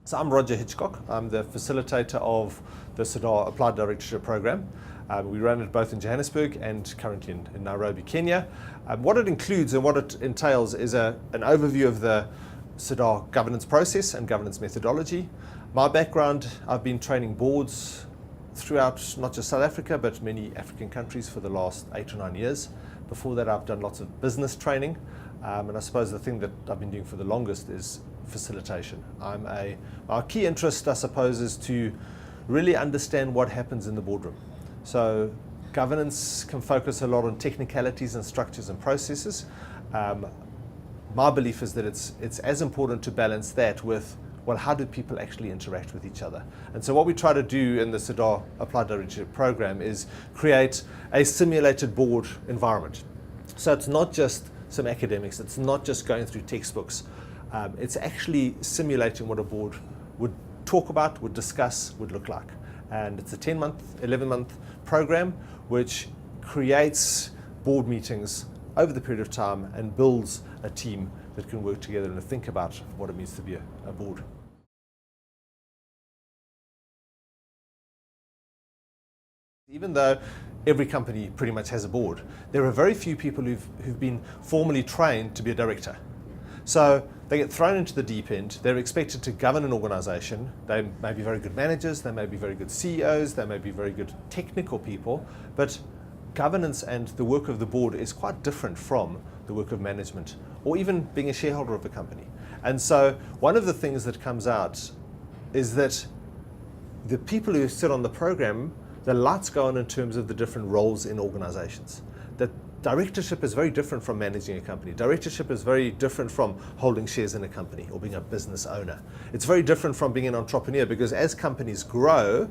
So I'm Roger Hitchcock. I'm the facilitator of the Sirdar Applied Directorship Programme. We run it both in Johannesburg and currently in Nairobi, Kenya. What it includes and what it entails is an overview of the Sirdar governance process and governance methodology. My background, I've been training boards throughout not just South Africa but many African countries for the last 8 or 9 years. Before that I've done lots of business training, and I suppose the thing that I've been doing for the longest is facilitation. Our key interest, I suppose, is to really understand what happens in the boardroom. So governance can focus a lot on technicalities and structures and processes. My belief is that it's as important to balance that with, well, how do people actually interact with each other? And so what we try to do in the Sirdar Applied Directorship Programme is create a simulated board environment. So it's not just some academics, it's not just going through textbooks. It's actually simulating what a board would talk about, would discuss, would look like. And it's a 10-month, 11-month program which creates board meetings over the period of time and builds a team that can work together and think about what it means to be a board. Even though every company pretty much has a board, there are very few people who've been formally trained to be a director. So they get thrown into the deep end. They're expected to govern an organization. They may be very good managers, they may be very good CEOs, they may be very good technical people, but governance and the work of the board is quite different from the work of management or even being a shareholder of a company. And so one of the things that comes out is that the people who sit on the program, the lights go on in terms of the different roles in organizations. That directorship is very different from managing a company. Directorship is very different from holding shares in a company or being a business owner. It's very different from being an entrepreneur, because as companies grow,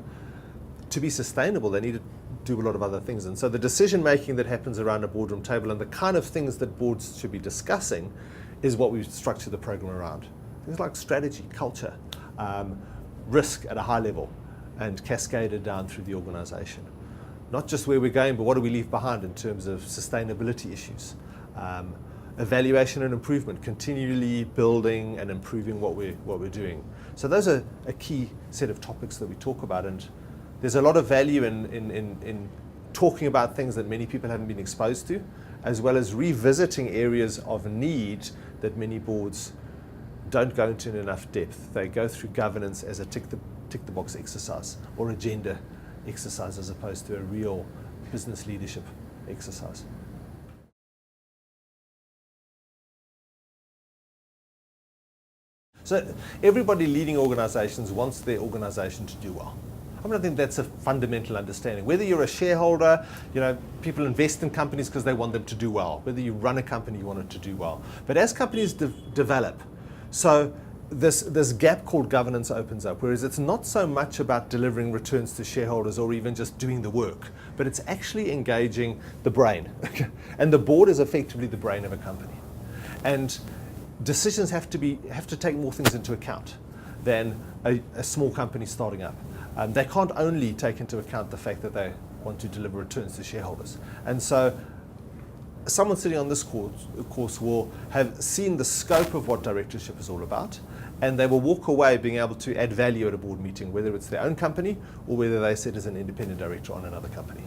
to be sustainable, they need to do a lot of other things. And so the decision making that happens around a boardroom table and the kind of things that boards should be discussing is what we've structured the program around. Things like strategy, culture, risk at a high level, and cascaded down through the organization. Not just where we're going, but what do we leave behind in terms of sustainability issues. Evaluation and improvement, continually building and improving what we're doing. So those are a key set of topics that we talk about, and there's a lot of value in talking about things that many people haven't been exposed to, as well as revisiting areas of need that many boards don't go into in enough depth. They go through governance as a tick the box exercise or agenda exercise as opposed to a real business leadership exercise. So everybody leading organizations wants their organization to do well. I think that's a fundamental understanding. Whether you're a shareholder, people invest in companies because they want them to do well. Whether you run a company, you want it to do well. But as companies develop, so this gap called governance opens up, whereas it's not so much about delivering returns to shareholders or even just doing the work, but it's actually engaging the brain. And the board is effectively the brain of a company. And decisions have to take more things into account than a small company starting up. They can't only take into account the fact that they want to deliver returns to shareholders. And so someone sitting on this course will have seen the scope of what directorship is all about, and they will walk away being able to add value at a board meeting, whether it's their own company or whether they sit as an independent director on another company.